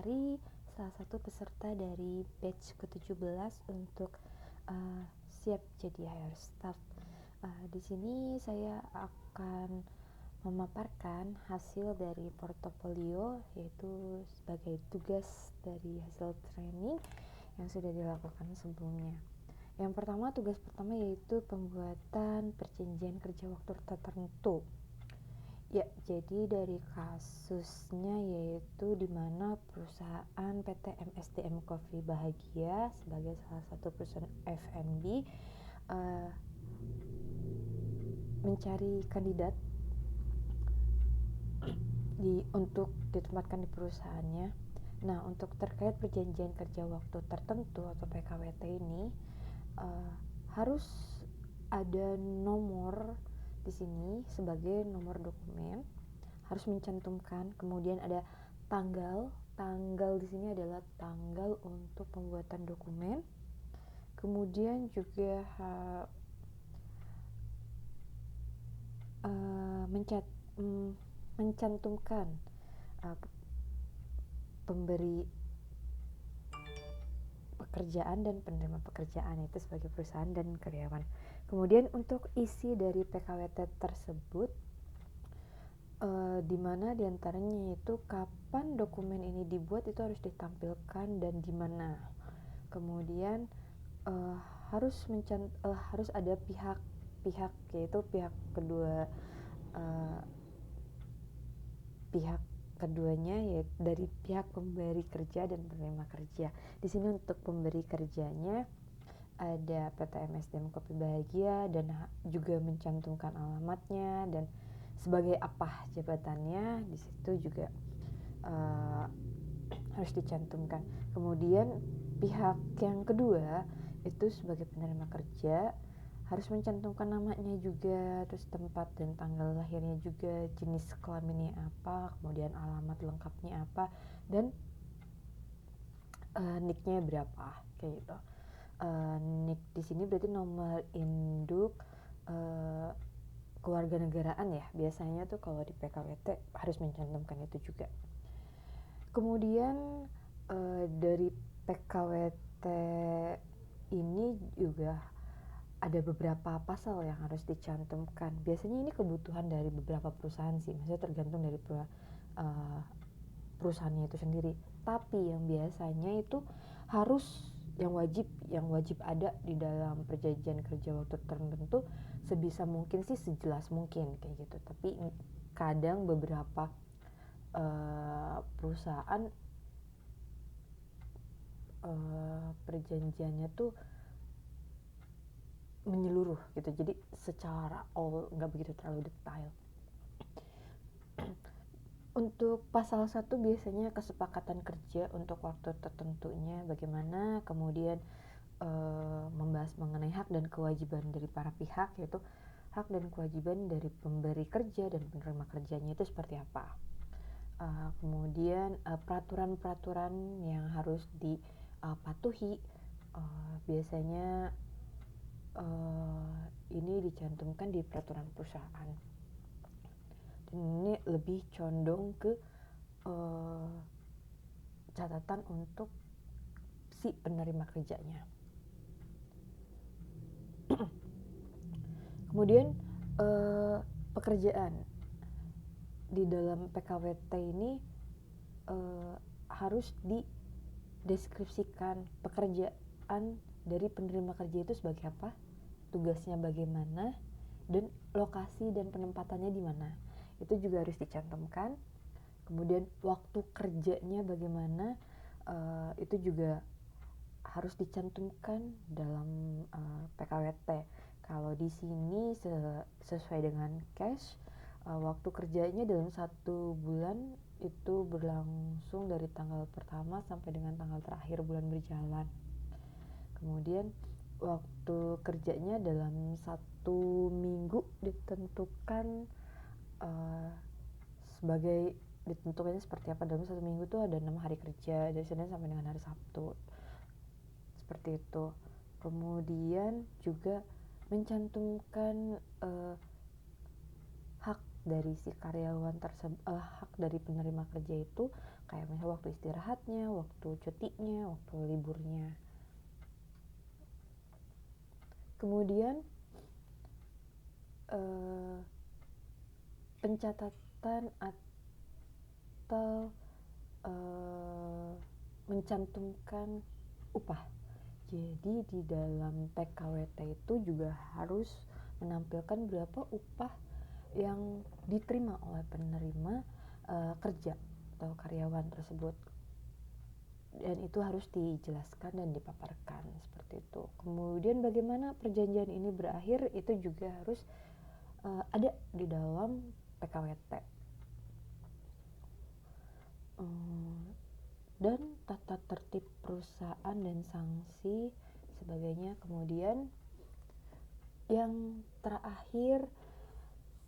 Lestari, salah satu peserta dari batch ke-17 untuk siap jadi HR staff. Di sini saya akan memaparkan hasil dari portofolio, yaitu sebagai tugas dari hasil training yang sudah dilakukan sebelumnya. Yang pertama, tugas pertama yaitu pembuatan perjanjian kerja waktu tertentu. Ya, jadi dari kasusnya yaitu di mana perusahaan PT MSDM Coffee Bahagia sebagai salah satu perusahaan F&B mencari kandidat untuk ditempatkan di perusahaannya. Nah, untuk terkait perjanjian kerja waktu tertentu atau PKWT ini harus ada nomor di sini sebagai nomor dokumen, harus mencantumkan. Kemudian ada tanggal di sini adalah tanggal untuk pembuatan dokumen. Kemudian juga mencantumkan pemberi pekerjaan dan penerima pekerjaan, itu sebagai perusahaan dan karyawan. Kemudian untuk isi dari PKWT tersebut, di mana diantaranya yaitu kapan dokumen ini dibuat itu harus ditampilkan dan di mana. Kemudian harus ada pihak yaitu pihak keduanya, yaitu dari pihak pemberi kerja dan penerima kerja. Di sini untuk pemberi kerjanya ada PT MSDM Kopi Bahagia dan juga mencantumkan alamatnya dan sebagai apa jabatannya di situ juga harus dicantumkan. Kemudian pihak yang kedua itu sebagai penerima kerja harus mencantumkan namanya juga, terus tempat dan tanggal lahirnya juga, jenis kelaminnya apa, kemudian alamat lengkapnya apa, dan nicknya berapa, kayak gitu. Nick di sini berarti nomor induk kewarganegaraan ya, biasanya tuh kalau di PKWT harus mencantumkan itu juga. Kemudian dari PKWT ini juga ada beberapa pasal yang harus dicantumkan. Biasanya ini kebutuhan dari beberapa perusahaan sih, maksudnya tergantung dari perusahaannya itu sendiri. Tapi yang biasanya itu harus yang wajib ada di dalam perjanjian kerja waktu tertentu, sebisa mungkin sih sejelas mungkin kayak gitu. Tapi kadang beberapa perusahaan perjanjiannya tuh menyeluruh gitu, jadi secara all nggak begitu terlalu detail. Untuk pasal 1 biasanya kesepakatan kerja untuk waktu tertentunya bagaimana, kemudian membahas mengenai hak dan kewajiban dari para pihak, yaitu hak dan kewajiban dari pemberi kerja dan penerima kerjanya itu seperti apa. Kemudian peraturan-peraturan yang harus dipatuhi, biasanya ini dicantumkan di peraturan perusahaan. Dan ini lebih condong ke catatan untuk si penerima kerjanya. Kemudian pekerjaan di dalam PKWT ini harus dideskripsikan pekerjaan dari penerima kerja itu sebagai apa, tugasnya bagaimana, dan lokasi dan penempatannya di mana. Itu juga harus dicantumkan. Kemudian waktu kerjanya bagaimana, itu juga harus dicantumkan dalam PKWT. Kalau di sini sesuai dengan cash, waktu kerjanya dalam 1 bulan itu berlangsung dari tanggal pertama sampai dengan tanggal terakhir bulan berjalan. Kemudian waktu kerjanya dalam 1 minggu ditentukan ditentukannya seperti apa. Dalam 1 minggu tuh ada 6 hari kerja, dari Senin sampai dengan hari Sabtu, seperti itu. Kemudian juga mencantumkan hak dari si karyawan tersebut, hak dari penerima kerja itu kayak misalnya waktu istirahatnya, waktu cutinya, waktu liburnya. Kemudian pencatatan atau mencantumkan upah. Jadi di dalam PKWT itu juga harus menampilkan berapa upah yang diterima oleh penerima kerja atau karyawan tersebut, dan itu harus dijelaskan dan dipaparkan seperti itu. Kemudian bagaimana perjanjian ini berakhir itu juga harus ada di dalam PKWT. Dan tata tertib perusahaan dan sanksi sebagainya. Kemudian yang terakhir,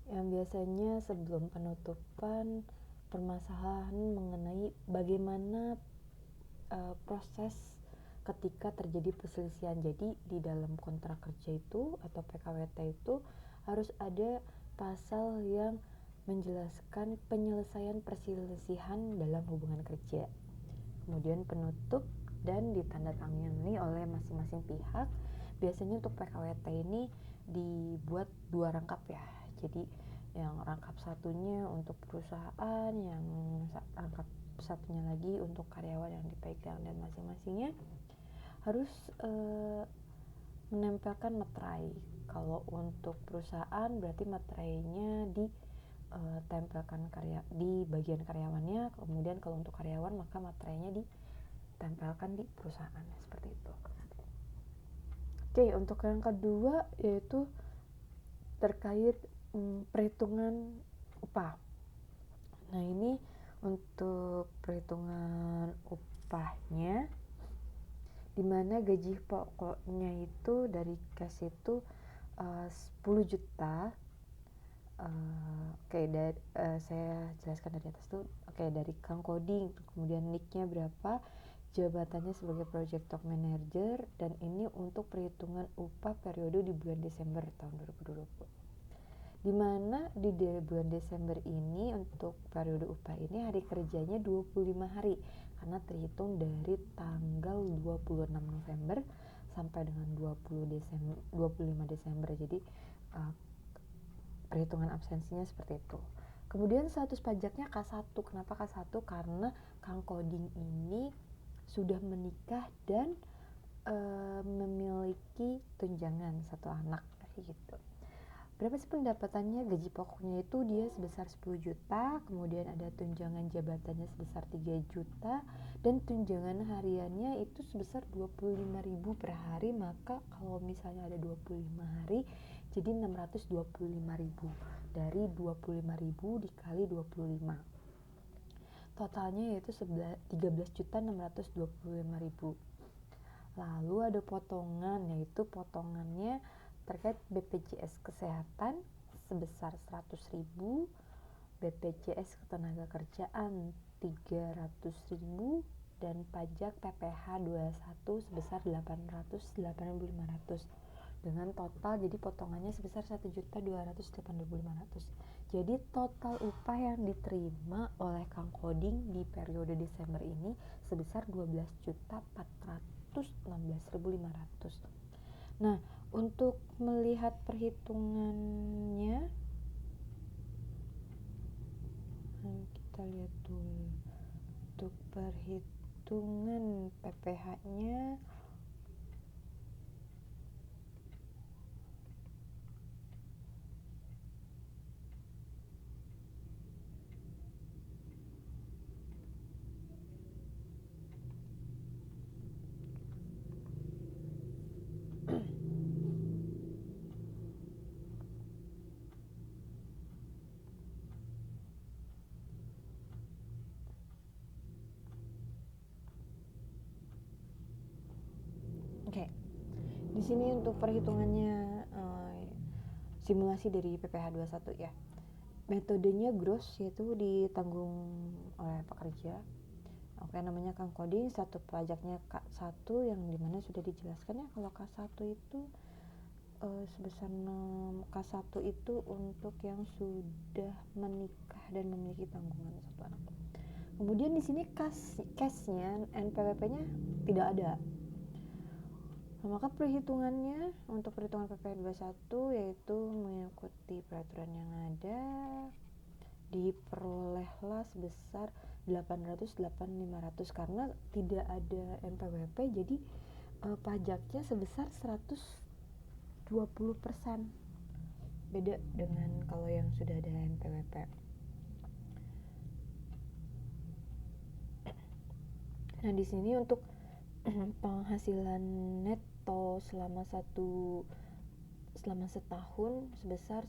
yang biasanya sebelum penutupan, permasalahan mengenai bagaimana proses ketika terjadi perselisihan. Jadi di dalam kontrak kerja itu atau PKWT itu harus ada pasal yang menjelaskan penyelesaian perselisihan dalam hubungan kerja. Kemudian penutup dan ditandatangani oleh masing-masing pihak. Biasanya untuk PKWT ini dibuat 2 rangkap ya. Jadi yang rangkap satunya untuk perusahaan, yang rangkap satunya lagi untuk karyawan yang dipegang, dan masing-masingnya harus menempelkan materai. Kalau untuk perusahaan berarti materainya ditempelkan di bagian karyawannya. Kemudian kalau untuk karyawan maka materainya ditempelkan di perusahaan, seperti itu. Oke, untuk yang kedua yaitu terkait perhitungan upah. Nah, ini untuk perhitungan upahnya, dimana gaji pokoknya itu dari cash itu 10 juta. Saya jelaskan dari atas tuh. Dari Kang Coding, kemudian nicknya berapa, jabatannya sebagai Project Talk Manager, dan ini untuk perhitungan upah periode di bulan Desember tahun 2020. Dimana di bulan Desember ini untuk periode upah ini hari kerjanya 25 hari karena terhitung dari tanggal 26 November sampai dengan 25 Desember. Jadi perhitungan absensinya seperti itu. Kemudian status pajaknya K1. Kenapa K1? Karena Kang Coding ini sudah menikah dan memiliki tunjangan 1 anak gitu. Berapa sih pendapatannya? Gaji pokoknya itu dia sebesar 10 juta, kemudian ada tunjangan jabatannya sebesar 3 juta, dan tunjangan hariannya itu sebesar 25.000 per hari. Maka kalau misalnya ada 25 hari, jadi 625.000. Dari 25.000 dikali 25. Totalnya yaitu 13.625.000. Lalu ada potongan, yaitu potongannya terkait BPJS Kesehatan sebesar 100.000, BPJS Ketenagakerjaan 300.000, dan pajak PPh 21 sebesar 885.000, dengan total jadi potongannya sebesar 1.280.500. Jadi total upah yang diterima oleh Kang Coding di periode Desember ini sebesar 12.416.500. Nah, untuk melihat perhitungannya, kita lihat dulu. Untuk perhitungan PPh-nya, di sini untuk perhitungannya simulasi dari PPh 21 ya. Metodenya gross, yaitu ditanggung oleh pekerja. Namanya Kang Coding. Satu pajaknya K1 yang dimana sudah dijelaskan ya, kalau K1 itu sebesar 6K1 itu untuk yang sudah menikah dan memiliki tanggungan 1 anak. Kemudian di sini cashnya NPWP-nya tidak ada. Nah, maka perhitungannya untuk perhitungan PPh 21 yaitu mengikuti peraturan yang ada, diperolehlah sebesar 800-8.500 karena tidak ada NPWP, jadi pajaknya sebesar 120%. Beda dengan kalau yang sudah ada NPWP. Nah, di sini untuk penghasilan neto selama setahun sebesar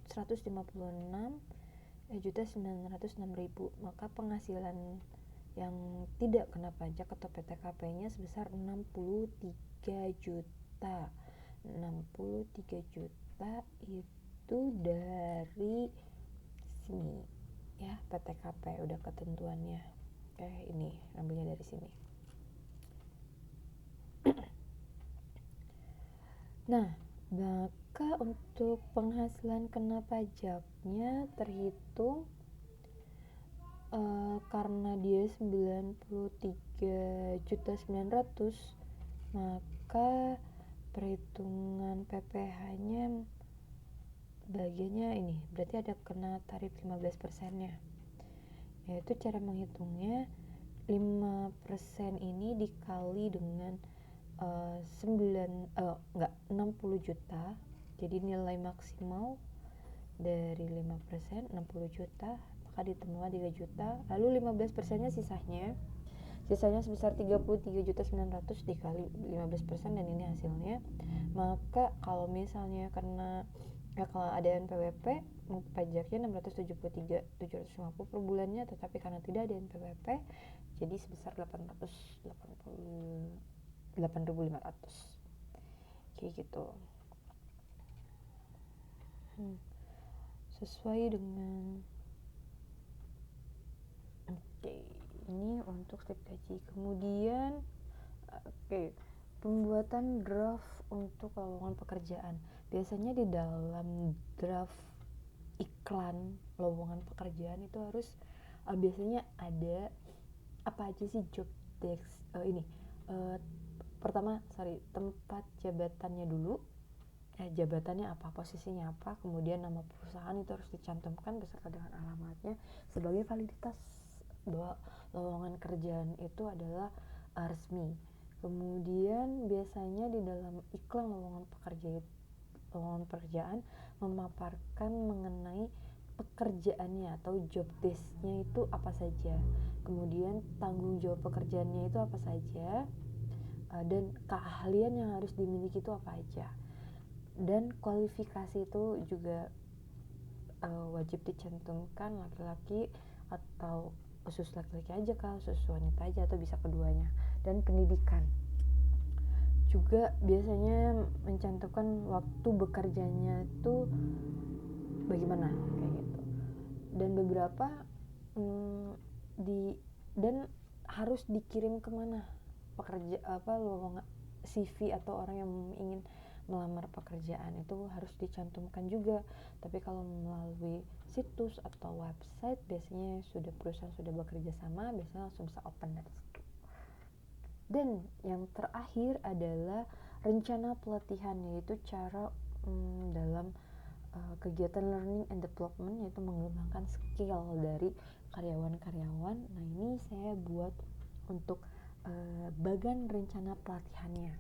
156.906.000, maka penghasilan yang tidak kena pajak atau PTKP-nya sebesar 63 juta. 63 juta itu dari sini ya, PTKP udah ketentuannya. Ini ambilnya dari sini. Nah, maka untuk penghasilan kena pajaknya terhitung karena dia 93.900.000, maka perhitungan PPh-nya bagiannya ini berarti ada kena tarif 15%-nya. Yaitu cara menghitungnya 5% ini dikali dengan 60 juta. Jadi nilai maksimal dari 5% 60 juta, maka ditemukan 3 juta. Lalu 15%-nya sisanya sebesar 33.900.000 dikali 15% dan ini hasilnya. Maka kalau misalnya kalau ada NPWP pajaknya 673.750 per bulannya, tetapi karena tidak ada NPWP jadi sebesar 8.500 kayak gitu. Sesuai dengan ini untuk slip gaji. Kemudian pembuatan draft untuk lowongan pekerjaan. Biasanya di dalam draft iklan lowongan pekerjaan itu harus biasanya ada apa aja sih job desk pertama tempat jabatannya dulu, jabatannya apa, posisinya apa, kemudian nama perusahaan itu harus dicantumkan beserta dengan alamatnya sebagai validitas bahwa lowongan kerjaan itu adalah resmi. Kemudian biasanya di dalam iklan lowongan pekerjaan memaparkan mengenai pekerjaannya atau job desk-nya itu apa saja, kemudian tanggung jawab pekerjaannya itu apa saja, dan keahlian yang harus dimiliki itu apa aja, dan kualifikasi itu juga wajib dicantumkan laki-laki atau khusus laki-laki aja kah, khusus wanita aja atau bisa keduanya, dan pendidikan juga biasanya mencantumkan waktu bekerjanya itu bagaimana kayak gitu, dan beberapa dan harus dikirim kemana lowongan CV atau orang yang ingin melamar pekerjaan itu harus dicantumkan juga. Tapi kalau melalui situs atau website biasanya perusahaan sudah bekerja sama, biasanya langsung bisa open dari situ. Dan yang terakhir adalah rencana pelatihan, yaitu cara dalam kegiatan learning and development, yaitu mengembangkan skill dari karyawan-karyawan. Nah, ini saya buat untuk bagan rencana pelatihannya.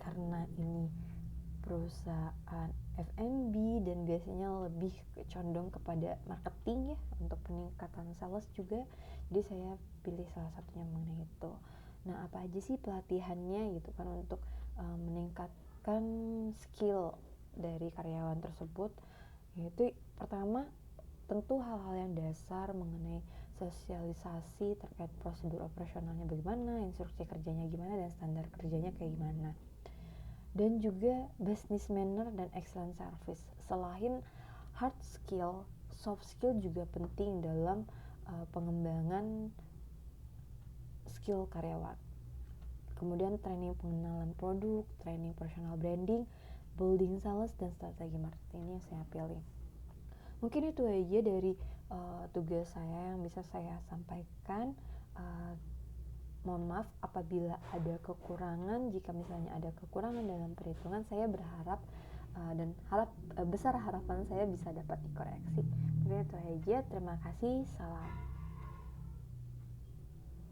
Karena ini perusahaan F&B dan biasanya lebih condong kepada marketing ya, untuk peningkatan sales juga, jadi saya pilih salah satunya mengenai itu. Nah, apa aja sih pelatihannya gitu kan untuk meningkatkan skill dari karyawan tersebut, yaitu pertama tentu hal-hal yang dasar mengenai sosialisasi terkait prosedur operasionalnya bagaimana, instruksi kerjanya gimana, dan standar kerjanya kayak gimana. Dan juga business manner dan excellent service. Selain hard skill, soft skill juga penting dalam pengembangan skill karyawan. kemudian training pengenalan produk, training personal branding, building sales, dan strategi marketing. Ini yang saya pilih. Mungkin itu aja dari tugas saya yang bisa saya sampaikan. Mohon maaf apabila ada kekurangan. Jika misalnya ada kekurangan dalam perhitungan, saya berharap dan besar harapan saya bisa dapat dikoreksi. Mungkin itu aja. Terima kasih. Salam.